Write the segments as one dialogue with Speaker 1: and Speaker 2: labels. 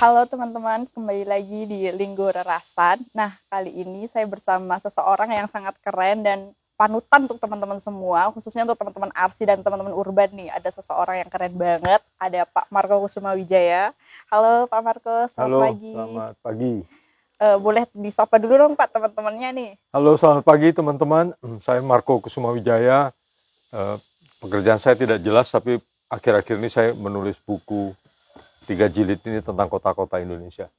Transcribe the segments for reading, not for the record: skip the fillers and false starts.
Speaker 1: Halo teman-teman, kembali lagi di Linggo Rerasan. Nah, kali ini saya bersama seseorang yang sangat keren dan panutan untuk teman-teman semua, khususnya untuk teman-teman Arsi dan teman-teman Urban nih. Ada seseorang yang keren banget, ada Pak Marco Kusuma Wijaya. Halo Pak Marco, selamat
Speaker 2: Halo,
Speaker 1: pagi.
Speaker 2: selamat pagi.
Speaker 1: Boleh disapa dulu dong Pak teman-temannya nih.
Speaker 2: Halo, selamat pagi teman-teman. Saya Marco Kusuma Wijaya. Pekerjaan saya tidak jelas, tapi akhir-akhir ini saya menulis buku 3 jilid ini tentang kota-kota Indonesia.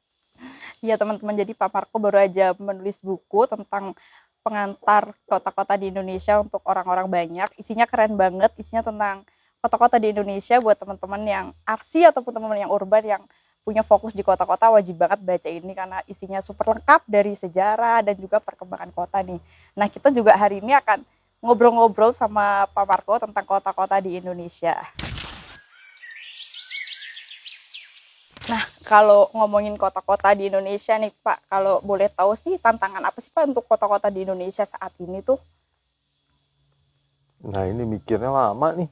Speaker 1: Iya teman-teman, jadi Pak Marco baru aja menulis buku tentang pengantar kota-kota di Indonesia untuk orang-orang banyak. Isinya keren banget, isinya tentang kota-kota di Indonesia buat teman-teman yang arsi ataupun teman-teman yang urban yang punya fokus di kota-kota, wajib banget baca ini karena isinya super lengkap dari sejarah dan juga perkembangan kota nih. Nah, kita juga hari ini akan ngobrol-ngobrol sama Pak Marco tentang kota-kota di Indonesia. Nah, kalau ngomongin kota-kota di Indonesia nih Pak, kalau boleh tahu sih tantangan apa sih Pak untuk kota-kota di Indonesia saat ini tuh?
Speaker 2: Nah, ini mikirnya lama nih.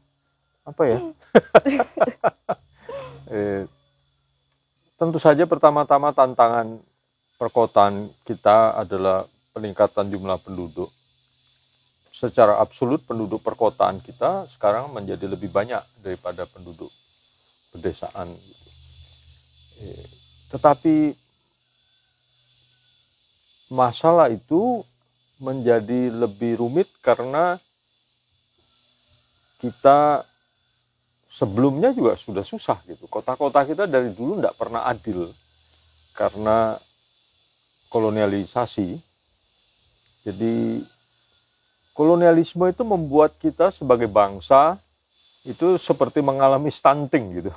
Speaker 2: Apa ya? Tentu saja pertama-tama tantangan perkotaan kita adalah peningkatan jumlah penduduk. Secara absolut penduduk perkotaan kita sekarang menjadi lebih banyak daripada penduduk pedesaan. Tetapi masalah itu menjadi lebih rumit karena kita sebelumnya juga sudah susah gitu. Kota-kota kita dari dulu tidak pernah adil karena kolonialisasi. Jadi kolonialisme itu membuat kita sebagai bangsa itu seperti mengalami stunting gitu.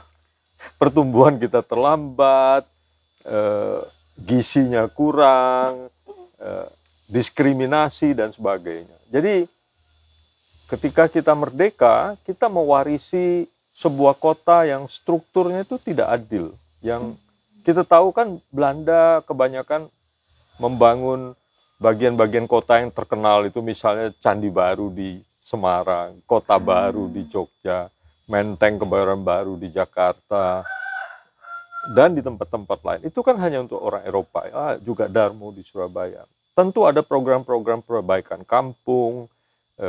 Speaker 2: Pertumbuhan kita terlambat, gizinya kurang, diskriminasi dan sebagainya. Jadi ketika kita merdeka, kita mewarisi sebuah kota yang strukturnya itu tidak adil. Yang kita tahu kan Belanda kebanyakan membangun bagian-bagian kota yang terkenal itu, misalnya Candi Baru di Semarang, Kota Baru di Jogja, Menteng Kebayoran Baru di Jakarta, dan di tempat-tempat lain. Itu kan hanya untuk orang Eropa, juga Darmo di Surabaya. Tentu ada program-program perbaikan kampung,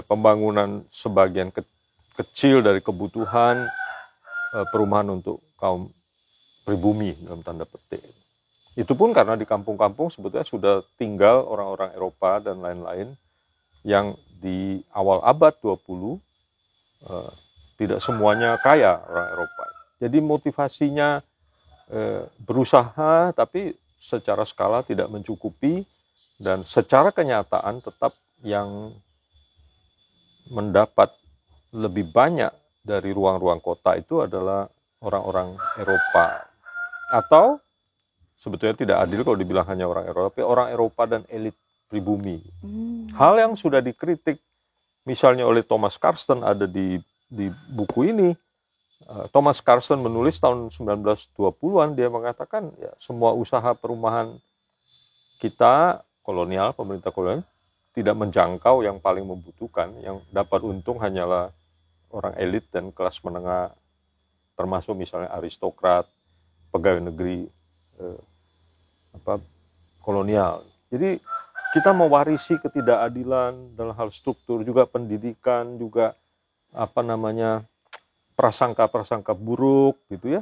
Speaker 2: pembangunan sebagian kecil dari kebutuhan, perumahan untuk kaum pribumi dalam tanda petik. Itu pun karena di kampung-kampung sebetulnya sudah tinggal orang-orang Eropa dan lain-lain yang di awal abad 20 tidak semuanya kaya orang Eropa. Jadi motivasinya berusaha tapi secara skala tidak mencukupi, dan secara kenyataan tetap yang mendapat lebih banyak dari ruang-ruang kota itu adalah orang-orang Eropa. Atau sebetulnya tidak adil kalau dibilang hanya orang Eropa, tapi orang Eropa dan elit pribumi. Hal yang sudah dikritik misalnya oleh Thomas Karsten ada di buku ini. Thomas Karsten menulis tahun 1920-an, dia mengatakan ya, semua usaha perumahan kita kolonial, pemerintah kolonial tidak menjangkau yang paling membutuhkan, yang dapat untung hanyalah orang elit dan kelas menengah, termasuk misalnya aristokrat, pegawai negeri kolonial. Jadi kita mewarisi ketidakadilan dalam hal struktur, juga pendidikan, juga prasangka-prasangka buruk gitu ya,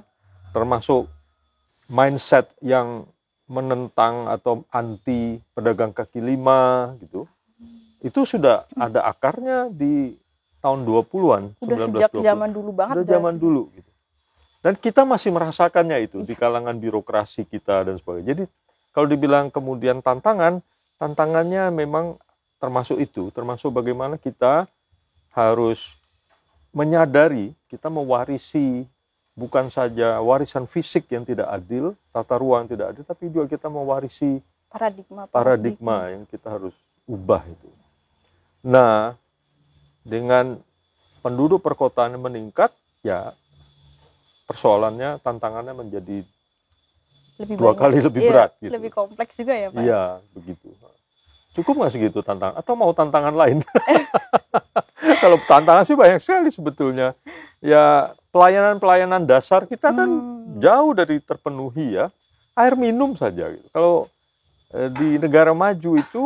Speaker 2: termasuk mindset yang menentang atau anti pedagang kaki lima gitu. Itu sudah ada akarnya di tahun 20-an,
Speaker 1: Udah sejak zaman dulu banget.
Speaker 2: Udah zaman dulu gitu. Dan kita masih merasakannya itu di kalangan birokrasi kita dan sebagainya. Jadi kalau dibilang kemudian tantangannya memang termasuk itu, termasuk bagaimana kita harus menyadari kita mewarisi bukan saja warisan fisik yang tidak adil, tata ruang yang tidak adil, tapi juga kita mewarisi paradigma yang kita harus ubah itu. Nah, dengan penduduk perkotaan yang meningkat, ya persoalannya, tantangannya menjadi dua kali lebih berat. Gitu.
Speaker 1: Lebih kompleks juga ya Pak?
Speaker 2: Iya, begitu. Cukup nggak segitu tantangan? Atau mau tantangan lain? Kalau tantangan sih banyak sekali sebetulnya. Ya pelayanan-pelayanan dasar kita kan jauh dari terpenuhi ya. air minum saja gitu. Kalau di negara maju itu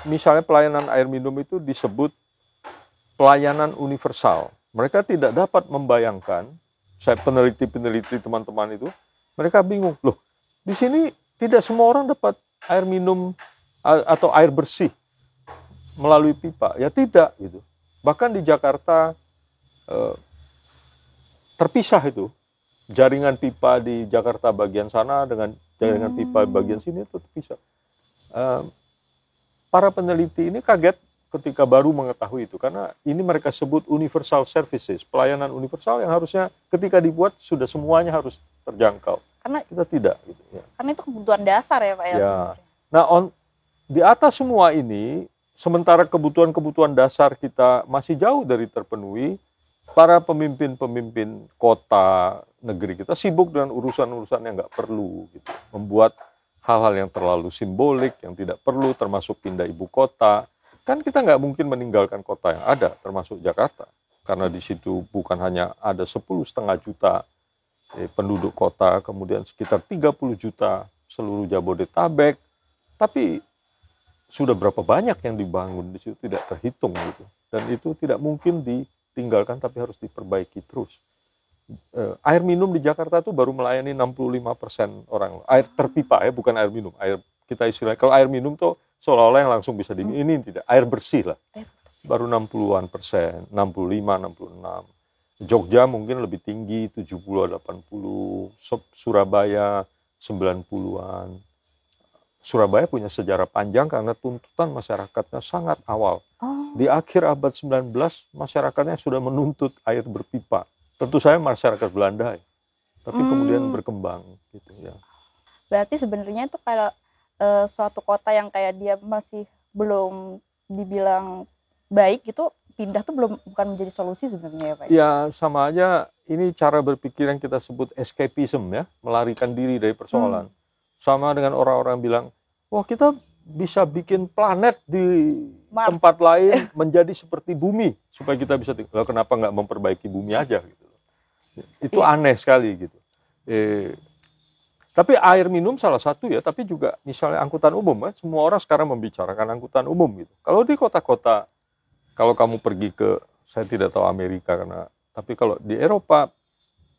Speaker 2: misalnya pelayanan air minum itu disebut pelayanan universal. Mereka tidak dapat membayangkan, saya peneliti-peneliti teman-teman itu, mereka bingung, loh di sini tidak semua orang dapat air minum atau air bersih melalui pipa. Ya tidak gitu. Bahkan di Jakarta terpisah itu. Jaringan pipa di Jakarta bagian sana dengan jaringan pipa bagian sini itu terpisah. Para peneliti ini kaget ketika baru mengetahui itu, karena ini mereka sebut universal services, pelayanan universal yang harusnya ketika dibuat sudah semuanya harus terjangkau.
Speaker 1: Karena
Speaker 2: kita tidak. Gitu, ya.
Speaker 1: Karena itu kebutuhan dasar ya Pak ya. Sebenarnya.
Speaker 2: Nah di atas semua ini, sementara kebutuhan-kebutuhan dasar kita masih jauh dari terpenuhi, para pemimpin-pemimpin kota negeri kita sibuk dengan urusan-urusan yang nggak perlu, gitu. Membuat hal-hal yang terlalu simbolik, yang tidak perlu, termasuk pindah ibu kota. Kan kita nggak mungkin meninggalkan kota yang ada, termasuk Jakarta. Karena di situ bukan hanya ada 10,5 juta penduduk kota, kemudian sekitar 30 juta seluruh Jabodetabek, tapi sudah berapa banyak yang dibangun di situ tidak terhitung gitu. Dan itu tidak mungkin ditinggalkan, tapi harus diperbaiki terus. Air minum di Jakarta itu baru melayani 65% orang. Air terpipa ya, bukan air minum. Air kita istilahnya, kalau air minum tuh seolah-olah yang langsung bisa diminum. Ini tidak, air bersih lah. Baru 60-an%, 65, 66. Jogja mungkin lebih tinggi, 70, 80. Surabaya 90-an. Surabaya punya sejarah panjang karena tuntutan masyarakatnya sangat awal. Di akhir abad 19, masyarakatnya sudah menuntut air berpipa. Tentu saya masyarakat Belanda, ya. Tapi kemudian berkembang. Gitu, ya.
Speaker 1: Berarti sebenarnya itu kalau suatu kota yang kayak dia masih belum dibilang baik, itu pindah tuh bukan menjadi solusi sebenarnya ya Pak?
Speaker 2: Ya sama aja, ini cara berpikir yang kita sebut escapism ya, melarikan diri dari persoalan. Sama dengan orang-orang bilang, wah kita bisa bikin planet di Mars, tempat lain menjadi seperti bumi supaya kita bisa tinggal. Kenapa nggak memperbaiki bumi aja gitu? Itu aneh sekali gitu. Tapi air minum salah satu ya, tapi juga misalnya angkutan umum kan, semua orang sekarang membicarakan angkutan umum gitu. Kalau di kota-kota, kalau kamu pergi ke, saya tidak tahu Amerika tapi kalau di Eropa,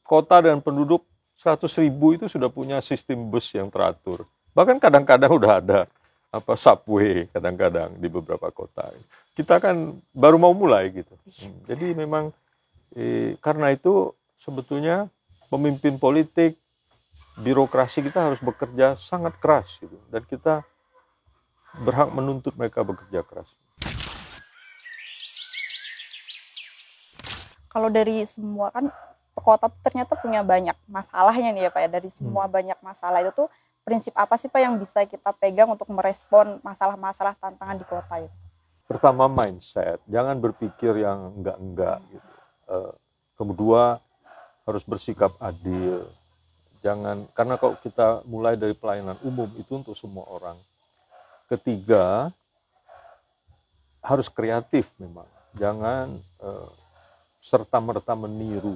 Speaker 2: kota dan penduduk 100.000 itu sudah punya sistem bus yang teratur. Bahkan kadang-kadang udah ada subway kadang-kadang di beberapa kota. Kita kan baru mau mulai gitu. Jadi memang karena itu sebetulnya pemimpin politik, birokrasi kita harus bekerja sangat keras gitu. Dan kita berhak menuntut mereka bekerja keras.
Speaker 1: Kalau dari semua kan kota ternyata punya banyak masalahnya nih ya Pak ya. Dari semua banyak masalah itu tuh prinsip apa sih Pak yang bisa kita pegang untuk merespon masalah-masalah tantangan di kota itu?
Speaker 2: Pertama mindset, jangan berpikir yang enggak-enggak gitu. Kedua harus bersikap adil. Karena kalau kita mulai dari pelayanan umum itu untuk semua orang. Ketiga, harus kreatif memang. Jangan serta-merta meniru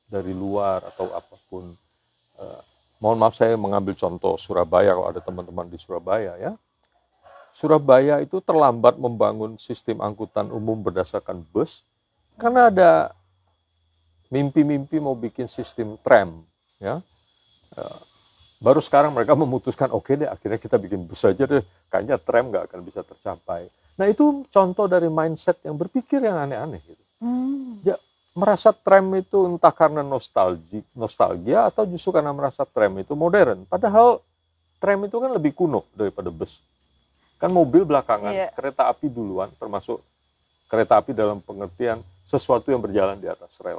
Speaker 2: dari luar atau apapun. Mohon maaf saya mengambil contoh Surabaya, kalau ada teman-teman di Surabaya ya. Surabaya itu terlambat membangun sistem angkutan umum berdasarkan bus karena ada mimpi-mimpi mau bikin sistem tram ya. Baru sekarang mereka memutuskan oke deh akhirnya kita bikin bus aja deh, kayaknya tram nggak akan bisa tercapai. Nah itu contoh dari mindset yang berpikir yang aneh-aneh gitu. Ya, merasa tram itu entah karena nostalgia atau justru karena merasa tram itu modern. Padahal tram itu kan lebih kuno daripada bus. Kan mobil belakangan, kereta api duluan, termasuk kereta api dalam pengertian sesuatu yang berjalan di atas rel.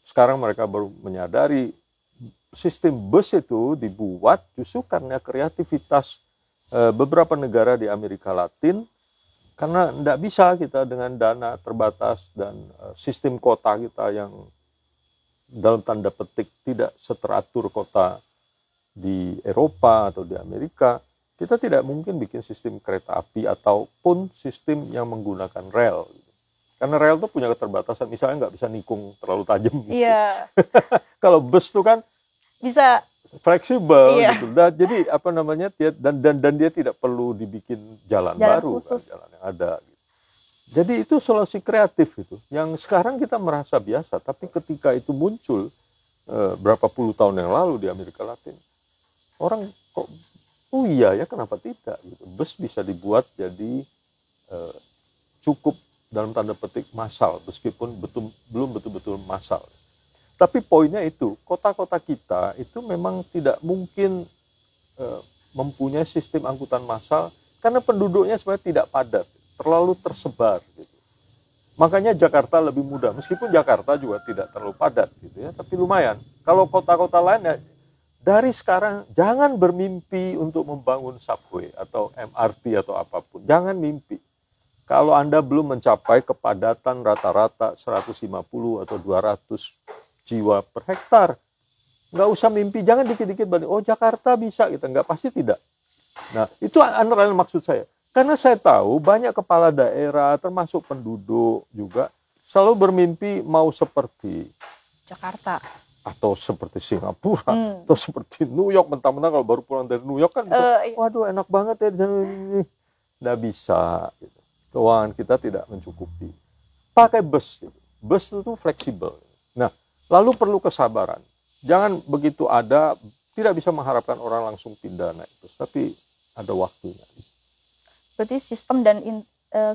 Speaker 2: Sekarang mereka baru menyadari sistem bus itu dibuat justru karena kreativitas beberapa negara di Amerika Latin, karena tidak bisa kita dengan dana terbatas dan sistem kota kita yang dalam tanda petik tidak seteratur kota di Eropa atau di Amerika, kita tidak mungkin bikin sistem kereta api ataupun sistem yang menggunakan rel. Karena rel itu punya keterbatasan, misalnya nggak bisa nikung terlalu tajam. Gitu.
Speaker 1: Iya.
Speaker 2: Kalau bus itu kan
Speaker 1: bisa
Speaker 2: fleksibel
Speaker 1: Iya.
Speaker 2: gitu. Dan jadi apa namanya dan dia tidak perlu dibikin jalan baru kan,
Speaker 1: khusus.
Speaker 2: jalan yang ada. Gitu. Jadi itu solusi kreatif itu. Yang sekarang kita merasa biasa, tapi ketika itu muncul berapa puluh tahun yang lalu di Amerika Latin, orang kok oh iya ya kenapa tidak gitu. Bus bisa dibuat jadi cukup dalam tanda petik massal meskipun belum betul-betul massal. Tapi poinnya itu, kota-kota kita itu memang tidak mungkin mempunyai sistem angkutan massal karena penduduknya sebenarnya tidak padat, terlalu tersebar. Gitu. Makanya Jakarta lebih mudah, meskipun Jakarta juga tidak terlalu padat, gitu ya, tapi lumayan. Kalau kota-kota lain ya, dari sekarang jangan bermimpi untuk membangun subway atau MRT atau apapun, jangan mimpi. Kalau Anda belum mencapai kepadatan rata-rata 150 atau 200 jiwa per hektar, nggak usah mimpi, jangan dikit-dikit banding, oh Jakarta bisa, gitu. Nggak, pasti tidak. Nah, itu antara lain maksud saya. Karena saya tahu banyak kepala daerah, termasuk penduduk juga, selalu bermimpi mau seperti
Speaker 1: Jakarta.
Speaker 2: atau seperti Singapura, atau seperti New York, mentang-mentang kalau baru pulang dari New York kan, waduh enak banget ya, nggak bisa. Gitu. Keuangan kita tidak mencukupi. Pakai bus, gitu. Bus itu fleksibel. Nah, lalu perlu kesabaran. Jangan begitu ada, tidak bisa mengharapkan orang langsung pindah naik bus, tapi ada waktunya.
Speaker 1: Berarti sistem dan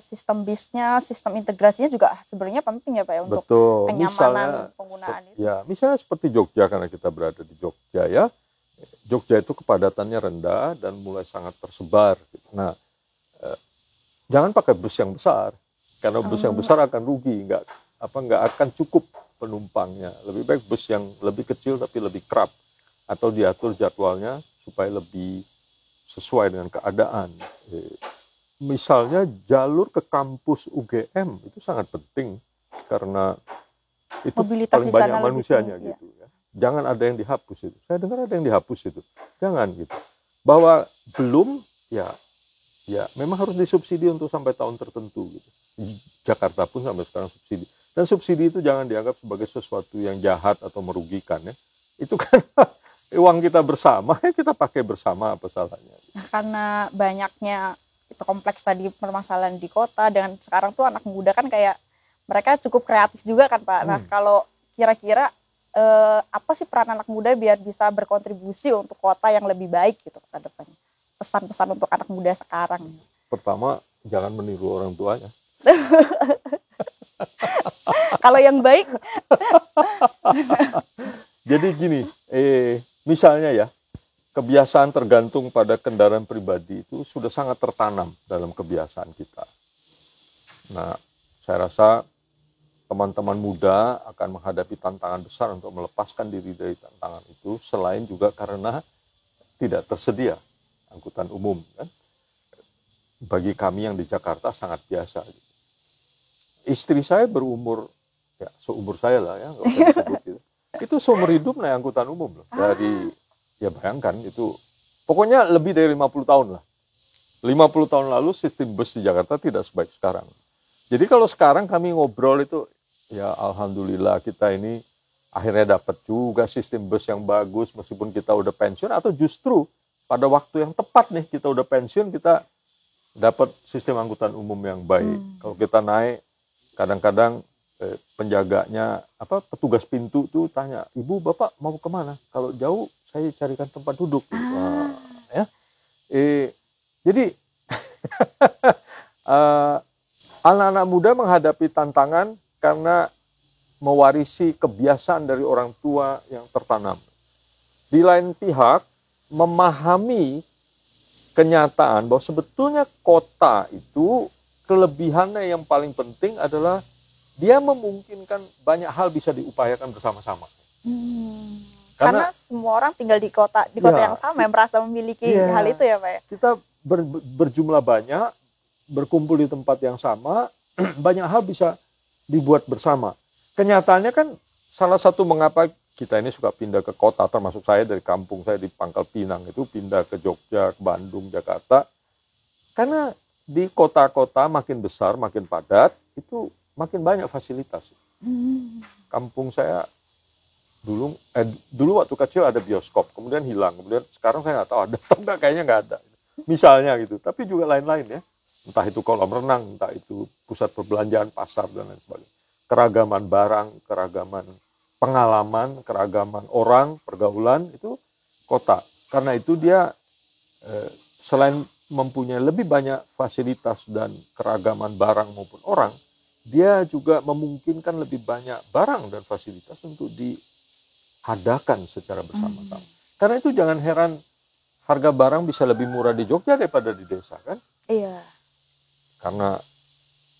Speaker 1: sistem bisnya, sistem integrasinya juga sebenarnya penting ya Pak ya untuk
Speaker 2: Betul.
Speaker 1: kenyamanan
Speaker 2: Misalnya,
Speaker 1: penggunaan itu.
Speaker 2: ya, misalnya seperti Jogja, karena kita berada di Jogja ya. Jogja itu kepadatannya rendah dan mulai sangat tersebar. Nah, jangan pakai bus yang besar, karena bus yang besar akan rugi, nggak akan cukup penumpangnya. Lebih baik bus yang lebih kecil tapi lebih kerap, atau diatur jadwalnya supaya lebih sesuai dengan keadaan. Misalnya jalur ke kampus UGM itu sangat penting karena itu
Speaker 1: Mobilitas
Speaker 2: paling
Speaker 1: di sana
Speaker 2: banyak
Speaker 1: lebih
Speaker 2: manusianya
Speaker 1: tinggi,
Speaker 2: gitu ya. Jangan ada yang dihapus itu. Saya dengar ada yang dihapus itu. Jangan gitu. Bahwa belum ya memang harus disubsidi untuk sampai tahun tertentu gitu. Jakarta pun sampai sekarang subsidi. Dan subsidi itu jangan dianggap sebagai sesuatu yang jahat atau merugikan ya. Itu kan uang kita bersama, ya kita pakai bersama, apa salahnya.
Speaker 1: Nah, karena banyaknya itu kompleks tadi permasalahan di kota, dengan sekarang tuh anak muda kan kayak mereka cukup kreatif juga kan Pak. Nah, kalau kira-kira apa sih peran anak muda biar bisa berkontribusi untuk kota yang lebih baik gitu ke depannya? Pesan-pesan untuk anak muda sekarang.
Speaker 2: Pertama, jangan meniru orang tuanya.
Speaker 1: Kalau yang baik,
Speaker 2: jadi gini, misalnya ya, kebiasaan tergantung pada kendaraan pribadi itu sudah sangat tertanam dalam kebiasaan kita. Nah, saya rasa teman-teman muda akan menghadapi tantangan besar untuk melepaskan diri dari tantangan itu, selain juga karena tidak tersedia angkutan umum kan. Bagi kami yang di Jakarta sangat biasa. Istri saya berumur ya seumur saya lah ya, nggak usah disebut gitu. Itu seumur hidup naik angkutan umum loh. Dari ya bayangkan itu pokoknya lebih dari 50 tahun lah. 50 tahun lalu sistem bus di Jakarta tidak sebaik sekarang. Jadi kalau sekarang kami ngobrol itu ya alhamdulillah kita ini akhirnya dapat juga sistem bus yang bagus meskipun kita udah pensiun, atau justru pada waktu yang tepat nih kita udah pensiun kita dapat sistem angkutan umum yang baik. Kalau kita naik kadang-kadang penjaganya petugas pintu tuh tanya, ibu bapak mau kemana? Kalau jauh saya carikan tempat duduk. Ya. Jadi anak-anak muda menghadapi tantangan karena mewarisi kebiasaan dari orang tua yang tertanam. Di lain pihak memahami kenyataan bahwa sebetulnya kota itu kelebihannya yang paling penting adalah dia memungkinkan banyak hal bisa diupayakan bersama-sama.
Speaker 1: Karena semua orang tinggal di kota yang sama, yang merasa memiliki hal itu ya Pak ya.
Speaker 2: Kita berjumlah banyak, berkumpul di tempat yang sama, banyak hal bisa dibuat bersama. Kenyataannya kan salah satu mengapa kita ini suka pindah ke kota, termasuk saya dari kampung saya di Pangkal Pinang itu pindah ke Jogja, ke Bandung, Jakarta. Karena di kota-kota makin besar, makin padat, itu makin banyak fasilitas. Kampung saya dulu waktu kecil ada bioskop, kemudian hilang, kemudian sekarang saya nggak tahu ada atau nggak, kayaknya nggak ada. Misalnya gitu, tapi juga lain-lain ya. Entah itu kolam renang, entah itu pusat perbelanjaan, pasar dan lain sebagainya. Keragaman barang, keragaman pengalaman, keragaman orang, pergaulan itu kota. Karena itu dia selain mempunyai lebih banyak fasilitas dan keragaman barang maupun orang, dia juga memungkinkan lebih banyak barang dan fasilitas untuk diadakan secara bersama-sama. Karena itu jangan heran harga barang bisa lebih murah di Jogja daripada di desa kan?
Speaker 1: Iya.
Speaker 2: Karena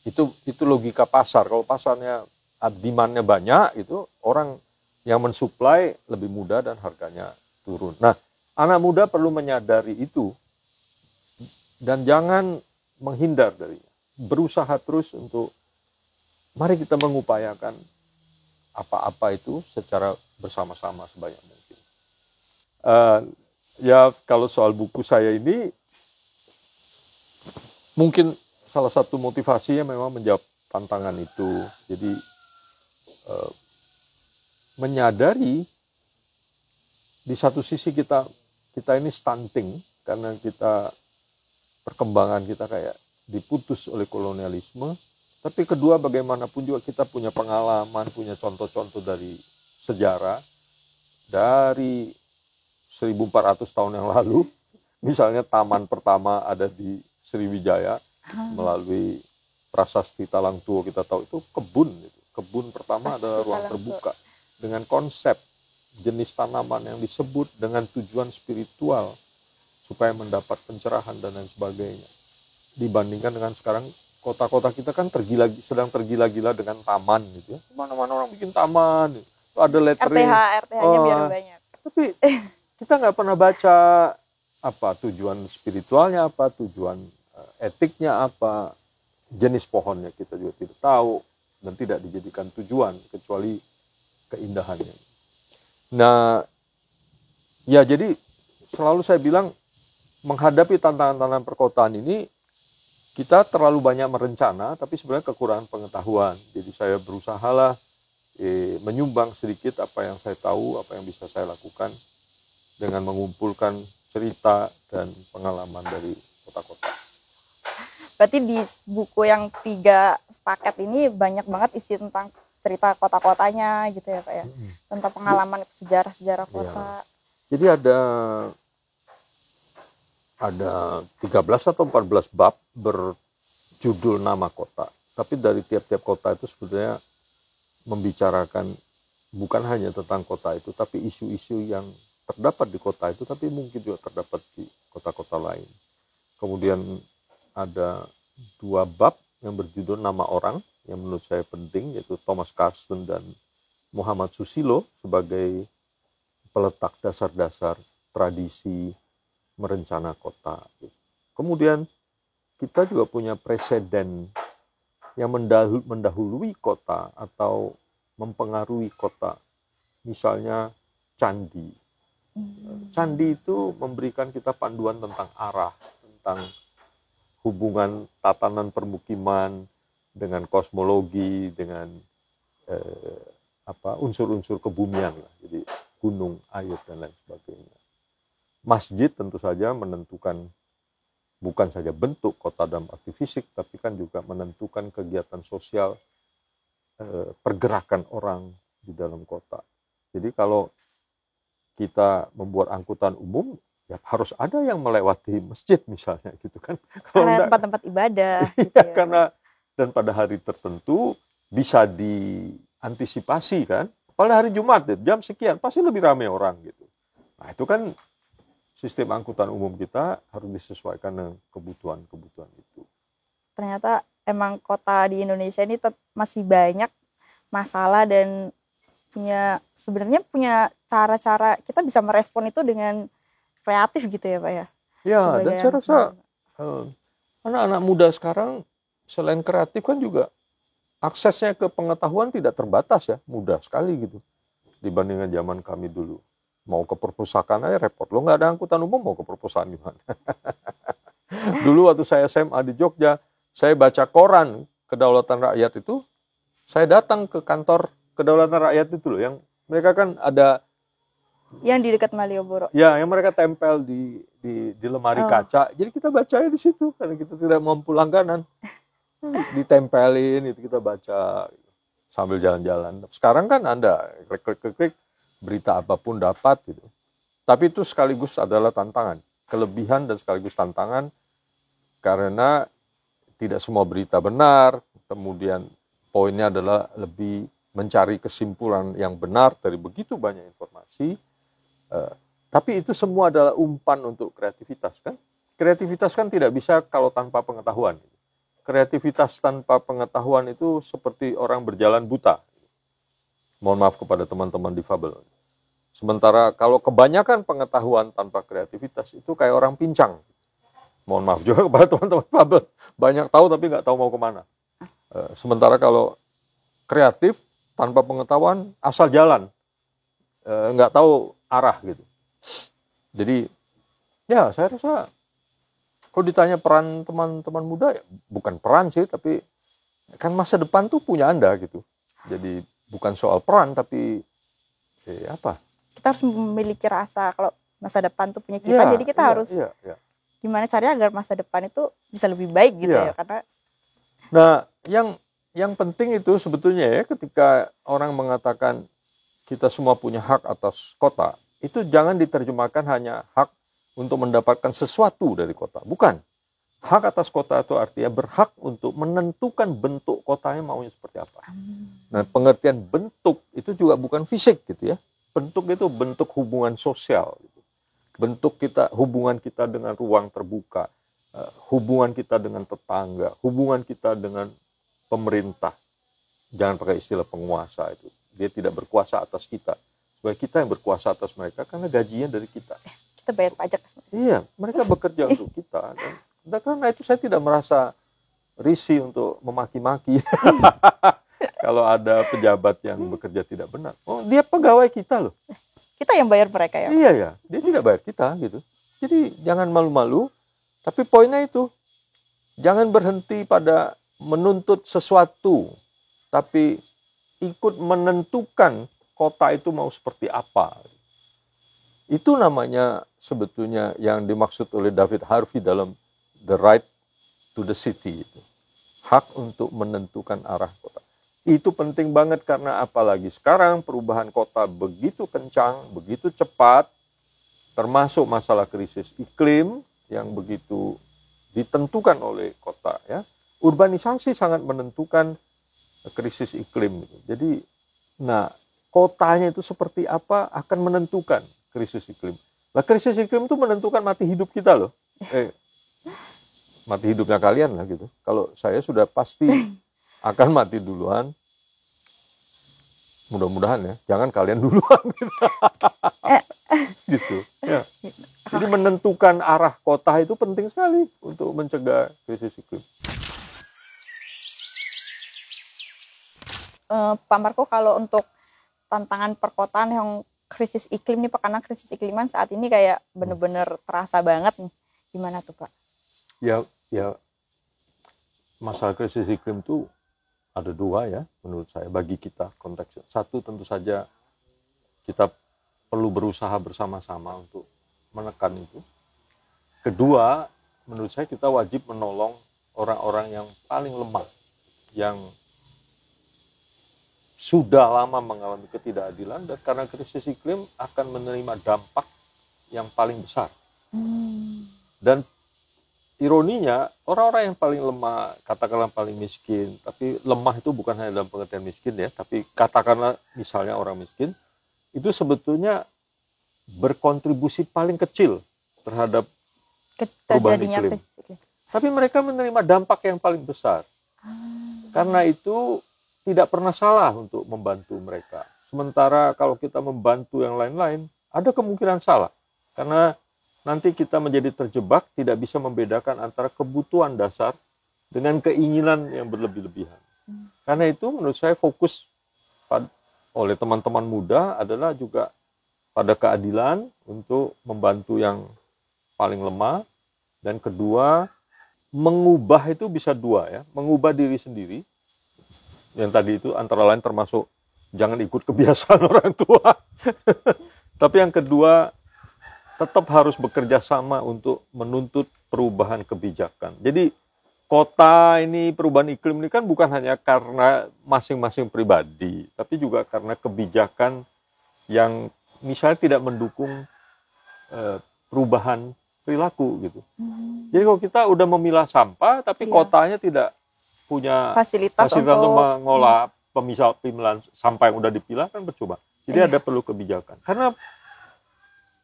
Speaker 2: itu logika pasar. Kalau pasarnya demand-nya banyak, itu orang yang mensuplai lebih mudah dan harganya turun. Nah, anak muda perlu menyadari itu dan jangan menghindar darinya. Berusaha terus untuk mari kita mengupayakan apa-apa itu secara bersama-sama sebanyak mungkin. Ya kalau soal buku saya ini, mungkin salah satu motivasinya memang menjawab tantangan itu. Jadi menyadari di satu sisi kita ini stunting karena perkembangan kita kayak diputus oleh kolonialisme. Tapi kedua, bagaimanapun juga kita punya pengalaman, punya contoh-contoh dari sejarah, dari 1400 tahun yang lalu. Misalnya taman pertama ada di Sriwijaya, melalui prasasti Talangtuo kita tahu itu kebun. Kebun pertama ada ruang terbuka, dengan konsep jenis tanaman yang disebut dengan tujuan spiritual, supaya mendapat pencerahan dan lain sebagainya. Dibandingkan dengan sekarang, kota-kota kita kan sedang tergila-gila dengan taman gitu ya. Mana-mana orang bikin taman, ada lettering.
Speaker 1: RTH-nya biar banyak.
Speaker 2: Tapi kita nggak pernah baca apa tujuan spiritualnya, apa tujuan etiknya, apa jenis pohonnya kita juga tidak tahu dan tidak dijadikan tujuan kecuali keindahannya. Nah, ya jadi selalu saya bilang menghadapi tantangan-tantangan perkotaan ini, kita terlalu banyak merencana, tapi sebenarnya kekurangan pengetahuan. Jadi saya berusahalah menyumbang sedikit apa yang saya tahu, apa yang bisa saya lakukan dengan mengumpulkan cerita dan pengalaman dari kota-kota.
Speaker 1: Berarti di buku yang 3 paket ini banyak banget isi tentang cerita kota-kotanya gitu ya Pak ya. Tentang pengalaman sejarah-sejarah kota.
Speaker 2: Ya. Jadi ada 13 atau 14 bab berjudul nama kota. Tapi dari tiap-tiap kota itu sebetulnya membicarakan bukan hanya tentang kota itu, tapi isu-isu yang terdapat di kota itu, tapi mungkin juga terdapat di kota-kota lain. Kemudian ada 2 bab yang berjudul nama orang, yang menurut saya penting, yaitu Thomas Carsten dan Muhammad Susilo sebagai peletak dasar-dasar tradisi merencana kota. Kemudian kita juga punya presiden yang mendahului kota atau mempengaruhi kota. Misalnya candi. Candi itu memberikan kita panduan tentang arah, tentang hubungan tatanan permukiman dengan kosmologi, dengan unsur-unsur kebumian lah. Jadi gunung, air dan lain sebagainya. Masjid tentu saja menentukan bukan saja bentuk kota dalam arti fisik, tapi kan juga menentukan kegiatan sosial, pergerakan orang di dalam kota. Jadi kalau kita membuat angkutan umum, ya harus ada yang melewati masjid misalnya gitu kan.
Speaker 1: Karena tempat-tempat ibadah.
Speaker 2: Gitu ya. Karena dan pada hari tertentu bisa diantisipasi kan. Pada hari Jumat jam sekian pasti lebih ramai orang gitu. Nah itu kan sistem angkutan umum kita harus disesuaikan dengan kebutuhan-kebutuhan itu.
Speaker 1: Ternyata emang kota di Indonesia ini masih banyak masalah dan sebenarnya punya cara-cara kita bisa merespon itu dengan kreatif gitu ya Pak ya.
Speaker 2: Ya, dan saya rasa anak-anak muda sekarang selain kreatif kan juga aksesnya ke pengetahuan tidak terbatas ya, mudah sekali gitu dibandingkan zaman kami dulu. Mau ke perpustakaan aja repot, lo nggak ada angkutan umum mau ke perpustakaan gimana? Dulu waktu saya SMA di Jogja, saya baca koran Kedaulatan Rakyat itu, saya datang ke kantor Kedaulatan Rakyat itu loh, yang Mereka kan ada
Speaker 1: Yang di dekat Malioboro.
Speaker 2: ya yang mereka tempel di lemari kaca. Jadi kita bacanya di situ karena kita tidak mampu langganan. Ditempelin itu kita baca sambil jalan-jalan. Sekarang kan Anda klik berita apapun dapat gitu. Tapi itu sekaligus adalah tantangan, kelebihan dan sekaligus tantangan karena tidak semua berita benar. Kemudian poinnya adalah lebih mencari kesimpulan yang benar dari begitu banyak informasi. Tapi itu semua adalah umpan untuk kreativitas kan. Kreativitas kan tidak bisa kalau tanpa pengetahuan. Kreativitas tanpa pengetahuan itu seperti orang berjalan buta. Mohon maaf kepada teman-teman difabel. Sementara kalau kebanyakan pengetahuan tanpa kreativitas itu kayak orang pincang. Mohon maaf juga kepada teman-teman difabel. Banyak tahu tapi nggak tahu mau kemana. Sementara kalau kreatif tanpa pengetahuan asal jalan. Nggak tahu arah gitu. Jadi ya saya rasa kalau ditanya peran teman-teman muda, ya bukan peran sih, tapi kan masa depan tuh punya Anda gitu. Jadi bukan soal peran, tapi apa?
Speaker 1: Kita harus memiliki rasa kalau masa depan tuh punya kita, jadi kita harus gimana caranya agar masa depan itu bisa lebih baik gitu ya. Karena
Speaker 2: nah, yang penting itu sebetulnya ya ketika orang mengatakan kita semua punya hak atas kota, itu jangan diterjemahkan hanya hak untuk mendapatkan sesuatu dari kota. Bukan. Hak atas kota itu artinya berhak untuk menentukan bentuk kotanya maunya seperti apa. Nah, pengertian bentuk itu juga bukan fisik gitu ya. Bentuk itu bentuk hubungan sosial. Gitu. Bentuk kita, hubungan kita dengan ruang terbuka, hubungan kita dengan tetangga, hubungan kita dengan pemerintah. Jangan pakai istilah penguasa itu. Dia tidak berkuasa atas kita. Supaya kita yang berkuasa atas mereka karena gajinya dari kita.
Speaker 1: kita bayar pajak.
Speaker 2: Iya, mereka bekerja untuk kita. Dan karena itu saya tidak merasa risih untuk memaki-maki. Kalau ada pejabat yang bekerja tidak benar. Oh, dia pegawai kita loh.
Speaker 1: Kita yang bayar mereka ya.
Speaker 2: Iya ya, dia tidak bayar kita gitu. Jadi jangan malu-malu. Tapi poinnya itu, jangan berhenti pada menuntut sesuatu. Tapi ikut menentukan kota itu mau seperti apa. Itu namanya sebetulnya yang dimaksud oleh David Harvey dalam The Right to the City. Itu. Hak untuk menentukan arah kota. Itu penting banget karena apalagi sekarang perubahan kota begitu kencang, begitu cepat, termasuk masalah krisis iklim yang begitu ditentukan oleh kota. Ya. Urbanisasi sangat menentukan krisis iklim. Gitu. Jadi, nah kotanya itu seperti apa akan menentukan krisis iklim. Nah, krisis iklim itu menentukan mati hidup kita loh. Mati hidupnya kalian lah gitu. Kalau saya sudah pasti akan mati duluan. Mudah-mudahan ya, jangan kalian duluan. Gitu. Ya. Jadi menentukan arah kota itu penting sekali untuk mencegah krisis iklim.
Speaker 1: Pak Marco, kalau untuk tantangan perkotaan yang krisis iklim nih Pak, karena krisis ikliman saat ini kayak bener-bener terasa banget nih. Gimana tuh Pak?
Speaker 2: Ya, masalah krisis iklim itu ada dua ya menurut saya bagi kita konteksnya. Satu tentu saja kita perlu berusaha bersama-sama untuk menekan itu. Kedua, menurut saya kita wajib menolong orang-orang yang paling lemah, yang sudah lama mengalami ketidakadilan dan karena krisis iklim akan menerima dampak yang paling besar. Dan ironinya, orang-orang yang paling lemah, katakanlah paling miskin, tapi lemah itu bukan hanya dalam pengertian miskin ya, tapi katakanlah misalnya orang miskin, itu sebetulnya berkontribusi paling kecil terhadap perubahan iklim. Tapi mereka menerima dampak yang paling besar. Karena itu tidak pernah salah untuk membantu mereka. Sementara kalau kita membantu yang lain-lain, ada kemungkinan salah. Karena nanti kita menjadi terjebak, tidak bisa membedakan antara kebutuhan dasar dengan keinginan yang berlebih-lebihan. Karena itu menurut saya fokus oleh teman-teman muda adalah juga pada keadilan untuk membantu yang paling lemah. Dan kedua, mengubah itu bisa dua ya. Mengubah diri sendiri, yang tadi itu antara lain termasuk jangan ikut kebiasaan orang tua. Tapi yang kedua, tetap harus bekerja sama untuk menuntut perubahan kebijakan. Jadi kota ini, perubahan iklim ini kan bukan hanya karena masing-masing pribadi, tapi juga karena kebijakan yang misalnya tidak mendukung perubahan perilaku gitu. Jadi kalau kita udah memilah sampah, tapi kotanya tidak punya
Speaker 1: Fasilitas
Speaker 2: untuk
Speaker 1: untuk
Speaker 2: mengolah pemilahan sampah yang udah dipilah, kan percuma. Jadi ada perlu kebijakan. Karena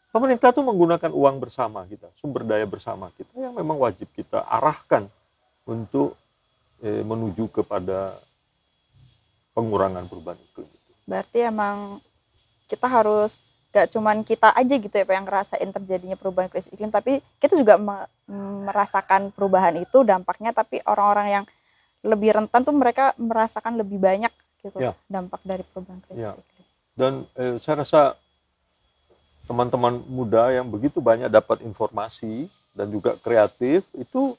Speaker 2: pemerintah tuh menggunakan uang bersama kita, sumber daya bersama kita yang memang wajib kita arahkan untuk menuju kepada pengurangan perubahan iklim.
Speaker 1: Berarti emang kita harus gak cuman kita aja gitu ya Pak yang ngerasain terjadinya perubahan krisis iklim, tapi kita juga merasakan perubahan itu dampaknya, tapi orang-orang yang lebih rentan tuh mereka merasakan lebih banyak gitu dampak dari perubahan krisis iklim.
Speaker 2: Dan saya rasa teman-teman muda yang begitu banyak dapat informasi dan juga kreatif itu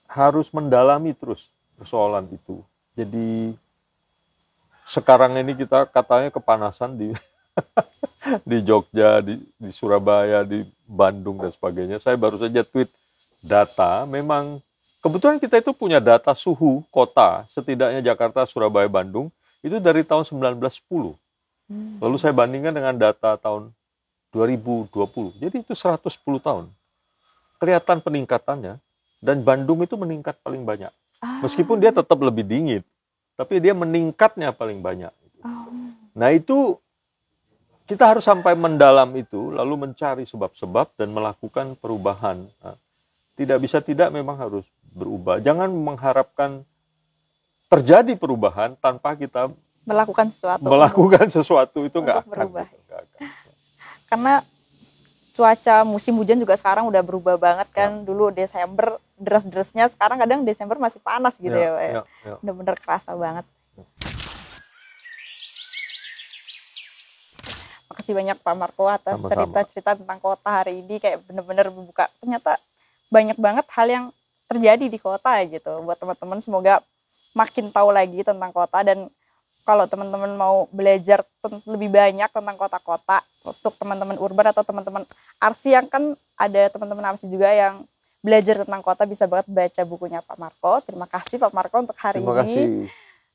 Speaker 2: harus mendalami terus persoalan itu. Jadi sekarang ini kita katanya kepanasan di di Jogja, di Surabaya, di Bandung dan sebagainya. Saya baru saja tweet data, memang kebetulan kita itu punya data suhu kota, setidaknya Jakarta, Surabaya, Bandung, itu dari tahun 1910. Lalu saya bandingkan dengan data tahun 2020, jadi itu 110 tahun. Kelihatan peningkatannya, dan Bandung itu meningkat paling banyak. Meskipun dia tetap lebih dingin, tapi dia meningkatnya paling banyak. Nah itu kita harus sampai mendalam itu, lalu mencari sebab-sebab dan melakukan perubahan. Nah, tidak bisa tidak memang harus berubah. Jangan mengharapkan terjadi perubahan tanpa kita
Speaker 1: melakukan sesuatu.
Speaker 2: Melakukan sesuatu itu nggak akan
Speaker 1: berubah.
Speaker 2: Nggak akan.
Speaker 1: Karena cuaca musim hujan juga sekarang udah berubah banget kan. Dulu Desember deras-derasnya, sekarang kadang Desember masih panas gitu ya Pak. Bener-bener kerasa banget. Makasih banyak Pak Marco atas cerita-cerita tentang kota hari ini, kayak bener-bener membuka ternyata banyak banget hal yang terjadi di kota gitu. Buat teman-teman semoga makin tahu lagi tentang kota, dan kalau teman-teman mau belajar lebih banyak tentang kota-kota, untuk teman-teman urban atau teman-teman arsi, yang kan ada teman-teman arsi juga yang belajar tentang kota, bisa banget baca bukunya Pak Marco. Terima kasih Pak Marco untuk hari ini.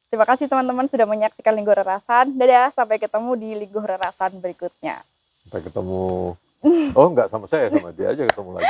Speaker 1: Terima kasih teman-teman sudah menyaksikan Linggo Rerasan. Dadah, sampai ketemu di Linggo Rerasan berikutnya.
Speaker 2: Sampai ketemu. Oh enggak, sama saya, sama dia aja ketemu lagi.